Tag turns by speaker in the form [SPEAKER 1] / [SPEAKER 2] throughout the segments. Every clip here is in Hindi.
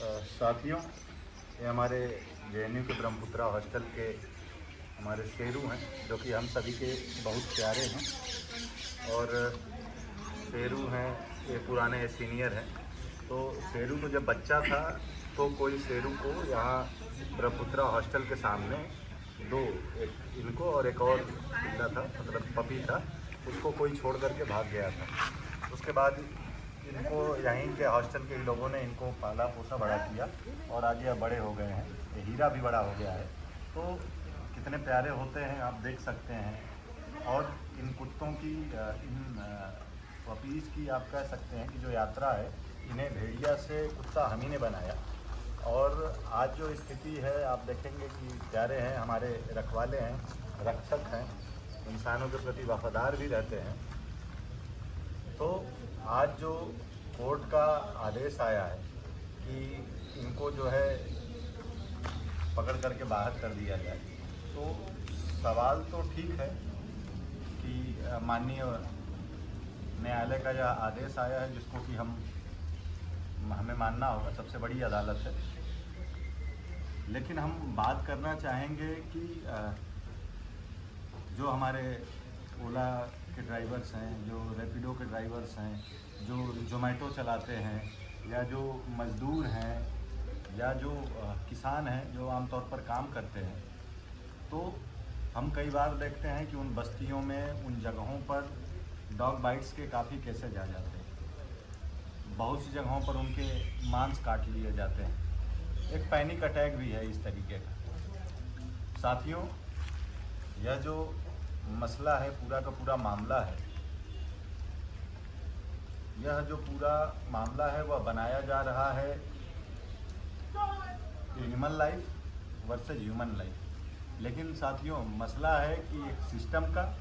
[SPEAKER 1] साथियों, ये हमारे जेएनयू के ब्रह्मपुत्रा हॉस्टल के हमारे शेरू हैं, जो कि हम सभी के बहुत प्यारे हैं। और शेरू हैं, ये पुराने सीनियर हैं। तो शेरू को जब बच्चा था तो कोई शेरू को यहाँ ब्रह्मपुत्रा हॉस्टल के सामने एक इनको और एक और पिल्ला था, मतलब पपी था, उसको कोई छोड़ करके भाग गया था। उसके बाद इनको यहीं के हॉस्टल के लोगों ने इनको पाला पोसा बड़ा किया और आज ये बड़े हो गए हैं। ये हीरा भी बड़ा हो गया है। तो कितने प्यारे होते हैं आप देख सकते हैं। और इन कुत्तों की, इन पपीज़ की आप कह सकते हैं कि जो यात्रा है, इन्हें भेड़िया से कुत्ता हम ही ने बनाया। और आज जो स्थिति है आप देखेंगे कि प्यारे हैं, हमारे रखवाले हैं, रक्षक हैं, इंसानों के प्रति वफादार भी रहते हैं। तो आज जो कोर्ट का आदेश आया है कि इनको जो है पकड़ करके बाहर कर दिया जाए, तो सवाल तो ठीक है कि माननीय न्यायालय का यह आदेश आया है, जिसको कि हमें मानना होगा, सबसे बड़ी अदालत है। लेकिन हम बात करना चाहेंगे कि जो हमारे ओला के ड्राइवर्स हैं, जो रैपिडो के ड्राइवर्स हैं, जो जोमेटो चलाते हैं, या जो मज़दूर हैं, या जो किसान हैं जो आमतौर पर काम करते हैं, तो हम कई बार देखते हैं कि उन बस्तियों में, उन जगहों पर डॉग बाइट्स के काफ़ी केसेज आ जाते हैं। बहुत सी जगहों पर उनके मांस काट लिए जाते हैं। एक पैनिक अटैक भी है इस तरीके का। साथियों, यह जो मसला है, पूरा का पूरा मामला है, यह जो पूरा मामला है वह बनाया जा रहा है animal life versus human life. लेकिन साथियों, मसला है कि एक सिस्टम का,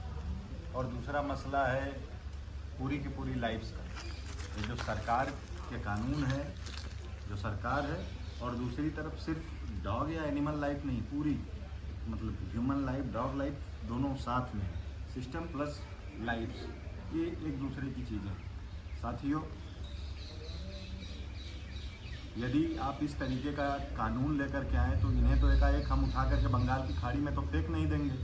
[SPEAKER 1] और दूसरा मसला है पूरी की पूरी लाइफ्स का। ये जो सरकार के कानून है, जो सरकार है, और दूसरी तरफ सिर्फ डॉग या एनिमल लाइफ नहीं, पूरी मतलब ह्यूमन लाइफ, डॉग लाइफ, दोनों साथ में, सिस्टम प्लस लाइफ, ये एक दूसरे की चीज़ें। साथियों, यदि आप इस तरीके का कानून लेकर के आए तो इन्हें तो एकाएक हम उठा करके बंगाल की खाड़ी में तो फेंक नहीं देंगे।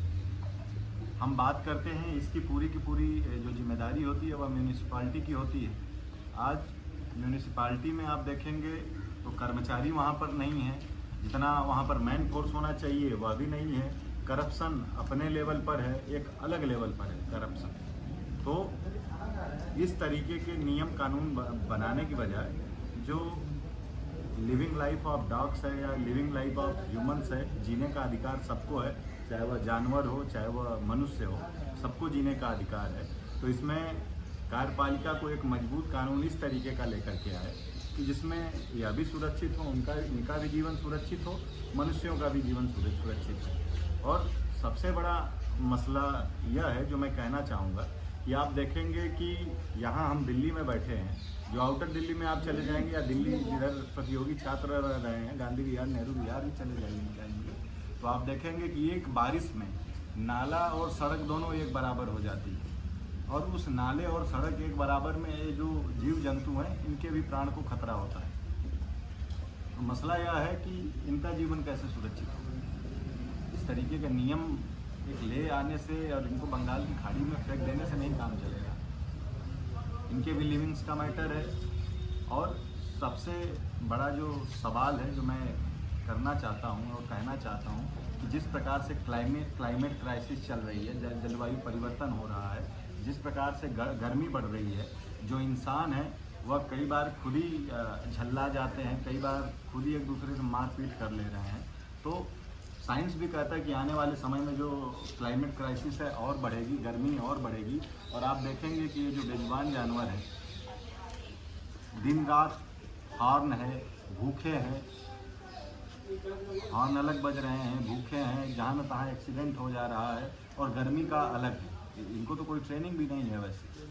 [SPEAKER 1] हम बात करते हैं इसकी पूरी की पूरी जो जिम्मेदारी होती है वह म्यूनिसिपालिटी की होती है। आज म्यूनिसिपालिटी में आप देखेंगे तो कर्मचारी वहाँ पर नहीं है, जितना वहाँ पर मैन फोर्स होना चाहिए वह भी नहीं है। करप्शन अपने लेवल पर है, एक अलग लेवल पर है करप्शन। तो इस तरीके के नियम कानून बनाने की बजाय जो लिविंग लाइफ ऑफ डॉग्स है या लिविंग लाइफ ऑफ ह्यूमंस है, जीने का अधिकार सबको है, चाहे वह जानवर हो चाहे वह मनुष्य हो, सबको जीने का अधिकार है। तो इसमें कार्यपालिका को एक मजबूत कानून इस तरीके का लेकर के आए कि जिसमें यह भी सुरक्षित हो, इनका भी जीवन सुरक्षित हो, मनुष्यों का भी जीवन सुरक्षित हो। और सबसे बड़ा मसला यह है जो मैं कहना चाहूँगा कि आप देखेंगे कि यहाँ हम दिल्ली में बैठे हैं, जो आउटर दिल्ली में आप चले जाएंगे, या दिल्ली जिधर प्रतियोगी छात्र रह रहे हैं, गांधी विहार, नेहरू विहार भी चले जाएंगे, तो आप देखेंगे कि एक बारिश में नाला और सड़क दोनों एक बराबर हो जाती है। और उस नाले और सड़क एक बराबर में ये जो जीव जंतु हैं, इनके भी प्राण को खतरा होता है। तो मसला यह है कि इनका जीवन कैसे सुरक्षित हो। इस तरीके का नियम एक ले आने से और इनको बंगाल की खाड़ी में फेंक देने से नहीं काम चलेगा। इनके भी लिविंग्स का मैटर है। और सबसे बड़ा जो सवाल है जो मैं करना चाहता हूँ और कहना चाहता हूँ कि जिस प्रकार से क्लाइमेट क्राइसिस चल रही है, जलवायु परिवर्तन हो रहा है, जिस प्रकार से गर्मी बढ़ रही है, जो इंसान है वह कई बार खुद ही झल्ला जाते हैं, कई बार खुद ही एक दूसरे से मारपीट कर ले रहे हैं। तो साइंस भी कहता है कि आने वाले समय में जो क्लाइमेट क्राइसिस है और बढ़ेगी, गर्मी और बढ़ेगी। और आप देखेंगे कि ये जो बेजुबान जानवर हैं, दिन रात हॉर्न है, भूखे हैं, हॉर्न अलग बज रहे हैं, भूखे हैं, जहाँ न तहाँ एक्सीडेंट हो जा रहा है, और गर्मी का अलग है। इनको तो कोई ट्रेनिंग भी नहीं है वैसे,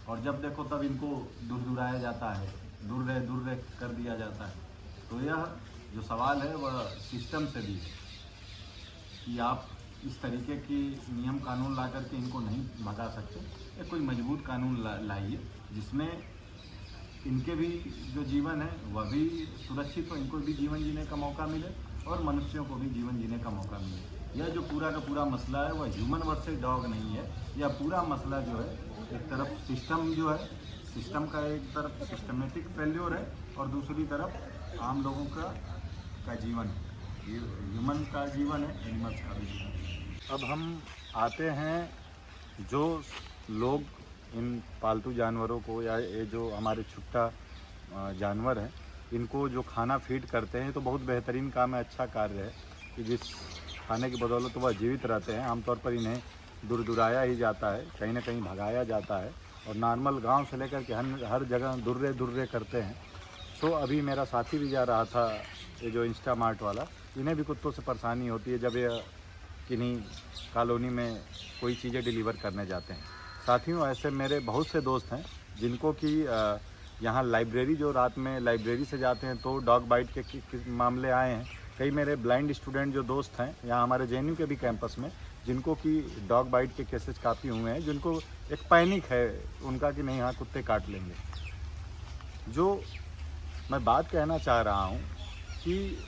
[SPEAKER 1] और जब देखो तब इनको दुराया जाता है, दूर कर दिया जाता है। तो यह जो सवाल है वह सिस्टम से भी है कि आप इस तरीके की नियम कानून ला करके इनको नहीं भगा सकते। या कोई मजबूत कानून लाइए जिसमें इनके भी जो जीवन है वह भी सुरक्षित हो, इनको भी जीवन जीने का मौका मिले और मनुष्यों को भी जीवन जीने का मौका मिले। यह जो पूरा का पूरा मसला है वह ह्यूमन वर्सेस डॉग नहीं है। यह पूरा मसला जो है एक तरफ सिस्टम जो है, सिस्टम का एक तरफ सिस्टमेटिक फेल्योर है और दूसरी तरफ आम लोगों का जीवन है। ह्यूमन का जीवन है, एनिमल्स का भी जीवन है। अब हम आते हैं जो लोग इन पालतू जानवरों को या ये जो हमारे छुट्टा जानवर हैं इनको जो खाना फीड करते हैं तो बहुत बेहतरीन काम है, अच्छा कार्य है कि जिस खाने की बदौलत वह जीवित रहते हैं। आमतौर पर इन्हें दूर दुराया ही जाता है, कहीं ना कहीं भगाया जाता है और नॉर्मल गांव से लेकर के हर जगह दुर्रे करते हैं। तो अभी मेरा साथी भी जा रहा था, ये जो इंस्टामार्ट वाला, इन्हें भी कुत्तों से परेशानी होती है जब ये किन्हीं कॉलोनी में कोई चीज़ें डिलीवर करने जाते हैं। साथियों, ऐसे मेरे बहुत से दोस्त हैं जिनको कि यहाँ लाइब्रेरी, जो रात में लाइब्रेरी से जाते हैं तो डॉग बाइट के मामले आए हैं। कई मेरे ब्लाइंड स्टूडेंट जो दोस्त हैं यहाँ हमारे JNU के भी कैंपस में, जिनको कि डॉग बाइट के केसेस काफ़ी हुए हैं, जिनको एक पैनिक है उनका कि नहीं, हाँ कुत्ते काट लेंगे। जो मैं बात कहना चाह रहा हूँ कि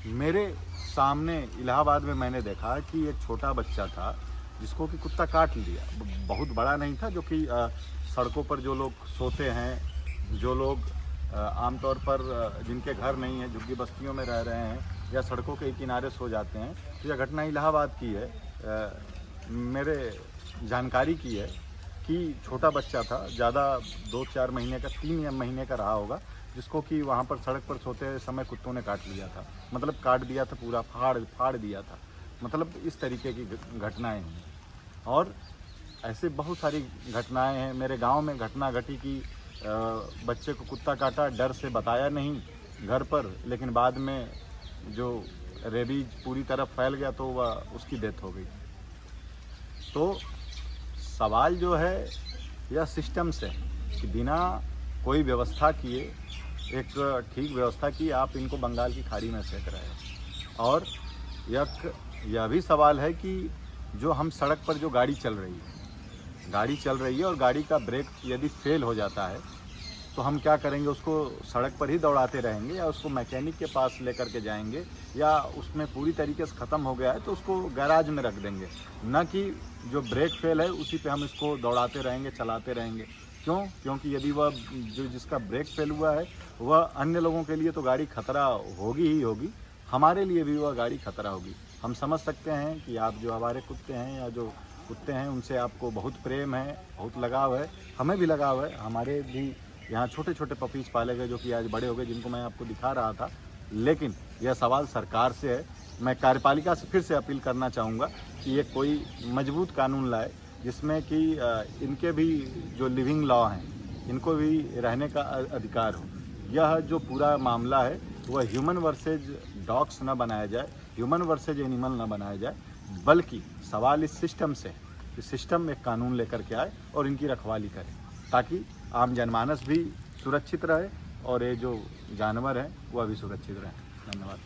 [SPEAKER 1] मेरे सामने इलाहाबाद में मैंने देखा कि एक छोटा बच्चा था जिसको कि कुत्ता काट लिया। बहुत बड़ा नहीं था, जो कि सड़कों पर जो लोग सोते हैं, जो लोग आमतौर पर जिनके घर नहीं है, झुग्गी बस्तियों में रह रहे हैं या सड़कों के किनारे सो जाते हैं। तो यह घटना इलाहाबाद की है, मेरे जानकारी की है कि छोटा बच्चा था, ज़्यादा 2-4 महीने का, 3 महीने का रहा होगा, जिसको कि वहाँ पर सड़क पर सोते समय कुत्तों ने काट लिया था। मतलब काट दिया था, पूरा फाड़ दिया था। मतलब इस तरीके की घटनाएं हैं और ऐसे बहुत सारी घटनाएं हैं। मेरे गांव में घटना घटी कि बच्चे को कुत्ता काटा, डर से बताया नहीं घर पर, लेकिन बाद में जो रेबीज पूरी तरफ फैल गया तो वह उसकी डेथ हो गई। तो सवाल जो है यह सिस्टम से, कि बिना कोई व्यवस्था किए, एक ठीक व्यवस्था की, आप इनको बंगाल की खाड़ी में फेंक रहे हैं। और यह भी सवाल है कि जो हम सड़क पर जो गाड़ी चल रही है और गाड़ी का ब्रेक यदि फेल हो जाता है तो हम क्या करेंगे? उसको सड़क पर ही दौड़ाते रहेंगे या उसको मैकेनिक के पास लेकर के जाएंगे, या उसमें पूरी तरीके से ख़त्म हो गया है तो उसको गैराज में रख देंगे, न कि जो ब्रेक फेल है उसी पे हम इसको दौड़ाते रहेंगे, चलाते रहेंगे। क्यों? क्योंकि यदि वह जो जिसका ब्रेक फेल हुआ है वह अन्य लोगों के लिए तो गाड़ी खतरा होगी ही होगी, हमारे लिए भी वह गाड़ी खतरा होगी। हम समझ सकते हैं कि आप जो हमारे कुत्ते हैं या जो कुत्ते हैं उनसे आपको बहुत प्रेम है, बहुत लगाव है, हमें भी लगाव है। हमारे भी यहाँ छोटे छोटे पपीज पाले गए जो कि आज बड़े हो गए, जिनको मैं आपको दिखा रहा था। लेकिन यह सवाल सरकार से है। मैं कार्यपालिका से फिर से अपील करना चाहूँगा कि ये कोई मजबूत कानून लाए जिसमें कि इनके भी जो लिविंग लॉ हैं इनको भी रहने का अधिकार हो। यह जो पूरा मामला है वह ह्यूमन वर्सेज डॉग्स न बनाया जाए, ह्यूमन वर्सेज एनिमल न बनाया जाए, बल्कि सवाल इस सिस्टम से, इस सिस्टम एक कानून लेकर के आए और इनकी रखवाली करे, ताकि आम जनमानस भी सुरक्षित रहे और ये जो जानवर हैं वह भी सुरक्षित रहें। धन्यवाद।